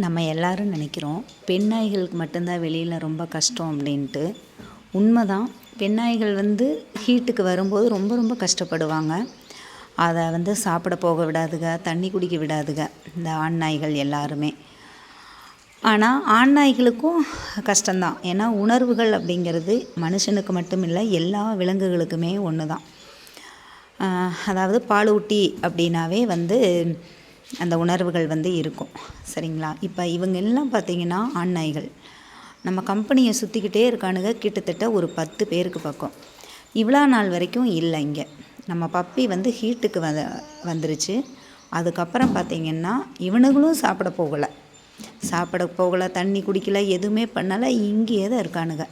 நம்ம எல்லாரும் நினைக்கிறோம் பெண் நாய்களுக்கு மட்டும்தான் வெளியில் ரொம்ப கஷ்டம் அப்படின்ட்டு. உண்மைதான். பெண் நாய்கள் ஹீட்டுக்கு வரும்போது ரொம்ப ரொம்ப கஷ்டப்படுவாங்க. அதை சாப்பிட போக விடாதுங்க, தண்ணி குடிக்க விடாதுங்க இந்த ஆண் நாய்கள் எல்லாருமே. ஆனால் ஆண் நாய்களுக்கும் கஷ்டம்தான். ஏன்னா உணர்வுகள் அப்படிங்கிறது மனுஷனுக்கு மட்டும் இல்லை, எல்லா விலங்குகளுக்குமே ஒன்று தான். அதாவது பாலூட்டி அப்படின்னாவே அந்த உணர்வுகள் இருக்கும். சரிங்களா? இப்போ இவங்க எல்லாம் பார்த்திங்கன்னா ஆண் நாய்கள். நம்ம கம்பெனியை சுற்றிக்கிட்டே இருக்கானுங்க, கிட்டத்தட்ட ஒரு 10 பேருக்கு பக்கம். இவ்வளோ நாள் வரைக்கும் இல்லை. இங்கே நம்ம பப்பி ஹீட்டுக்கு வந்துருச்சு. அதுக்கப்புறம் பார்த்திங்கன்னா இவனுங்களும் சாப்பிட போகலை, தண்ணி குடிக்கலை, எதுவுமே பண்ணலை, இங்கேயே தான் இருக்கானுங்க.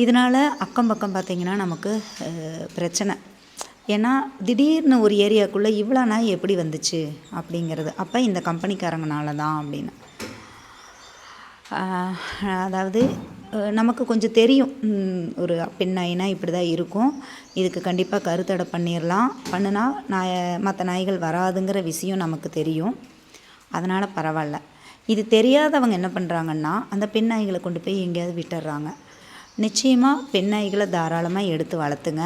இதனால் அக்கம் பக்கம் பார்த்திங்கன்னா நமக்கு பிரச்சனை. ஏன்னா திடீர்னு ஒரு ஏரியாவுக்குள்ளே இவ்வளோ நாய் எப்படி வந்துச்சு அப்படிங்கிறது. அப்போ இந்த கம்பெனிக்காரங்கனால தான் அப்படின்னு. அதாவது நமக்கு கொஞ்சம் தெரியும், ஒரு பெண் நாயினா இப்படி தான் இருக்கும், இதுக்கு கண்டிப்பாக கருத்தடை பண்ணினா மற்ற நாய்கள் வராதுங்கிற விஷயம் நமக்கு தெரியும். அதனால் பரவாயில்ல. இது தெரியாதவங்க என்ன பண்ணுறாங்கன்னா அந்த பெண் நாய்களை கொண்டு போய் எங்கேயாவது விட்டுடுறாங்க. நிச்சயமாக பெண் நாய்களை தாராளமாக எடுத்து வளர்த்துங்க.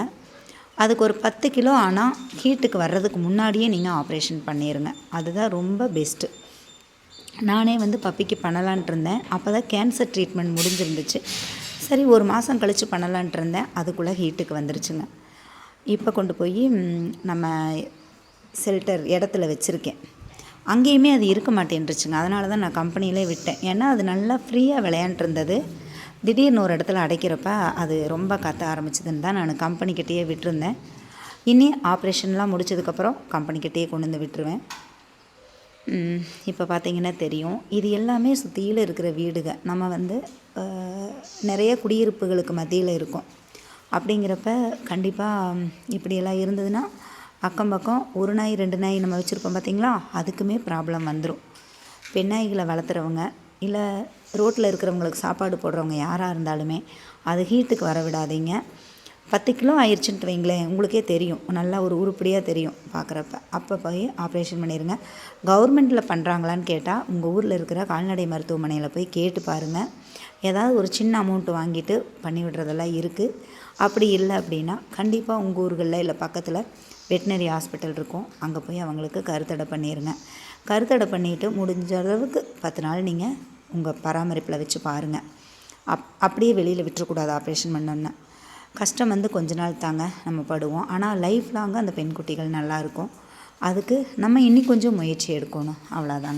அதுக்கு ஒரு 10 கிலோ ஆனால் ஹீட்டுக்கு வர்றதுக்கு முன்னாடியே நீங்கள் ஆப்ரேஷன் பண்ணிடுங்க. அதுதான் ரொம்ப பெஸ்ட்டு. நானே பப்பிக்கு பண்ணலான்ட்டு இருந்தேன். அப்போ தான் கேன்சர் ட்ரீட்மெண்ட் முடிஞ்சிருந்துச்சு. சரி, ஒரு மாதம் கழித்து பண்ணலான்ட்டு இருந்தேன். அதுக்குள்ளே ஹீட்டுக்கு வந்துருச்சுங்க. இப்போ கொண்டு போய் நம்ம ஷெல்டர் இடத்துல வச்சுருக்கேன். அங்கேயுமே அது இருக்க மாட்டேன்ருச்சுங்க. அதனால தான் நான் கம்பெனியிலே விட்டேன். ஏன்னா அது நல்லா ஃப்ரீயாக விளையாண்டுருந்தது. திடீர்னு ஒரு இடத்துல அடைக்கிறப்ப அது ரொம்ப கத்த ஆரம்பிச்சதுன்னு தான் நான் கம்பெனிக்கிட்டேயே விட்டுருந்தேன். இனி ஆப்ரேஷன்லாம் முடிச்சதுக்கப்புறம் கம்பெனிக்கிட்டேயே கொண்டு வந்து விட்டுருவேன். இப்போ பார்த்திங்கன்னா தெரியும், இது எல்லாமே சுற்றியில் இருக்கிற வீடுங்க. நம்ம நிறைய குடியிருப்புகளுக்கு மத்தியில் இருக்கும். அப்படிங்கிறப்ப கண்டிப்பாக இப்படியெல்லாம் இருந்ததுன்னா அக்கம் பக்கம் ஒரு நாய் 2 நாய் நம்ம வச்சுருப்போம் பார்த்திங்களா, அதுக்குமே ப்ராப்ளம் வந்துடும். பெண் நாய்களை வளர்த்துறவங்க இல்லை ரோட்டில் இருக்கிறவங்களுக்கு சாப்பாடு போடுறவங்க யாராக இருந்தாலுமே அது ஹீட்டுக்கு வர விடாதீங்க. 10 கிலோ ஆயிடுச்சுன்ட்டு வைங்களேன், உங்களுக்கே தெரியும், நல்லா ஒரு உருப்படியாக தெரியும் பார்க்குறப்ப. அப்போ போய் ஆப்ரேஷன் பண்ணிடுங்க. கவர்மெண்ட்டில் பண்ணுறாங்களான்னு கேட்டால் உங்கள் ஊரில் இருக்கிற கால்நடை மருத்துவமனையில் போய் கேட்டு பாருங்கள். ஏதாவது ஒரு சின்ன அமௌண்ட்டு வாங்கிட்டு பண்ணி விடுறதெல்லாம் இருக்குது. அப்படி இல்லை அப்படின்னா கண்டிப்பாக உங்கள் ஊர்களில் இல்லை பக்கத்தில் வெட்டினரி ஹாஸ்பிட்டல் இருக்கும், அங்கே போய் அவங்களுக்கு கருத்தடை பண்ணிடுங்க. கருத்தடை பண்ணிவிட்டு முடிஞ்ச அளவுக்கு 10 நாள் நீங்கள் உங்கள் பராமரிப்பில் வச்சு பாருங்கள். அப்படியே வெளியில் விட்டுறக்கூடாது. ஆப்ரேஷன் பண்ணோன்னா கஷ்டம் கொஞ்ச நாள் தாங்க நம்ம படுவோம். ஆனால் லைஃப் லாங்காக அந்த பெண் குட்டிகள் நல்லாயிருக்கும். அதுக்கு நம்ம இன்னி கொஞ்சம் முயற்சி எடுக்கணும், அவ்வளோதாங்க.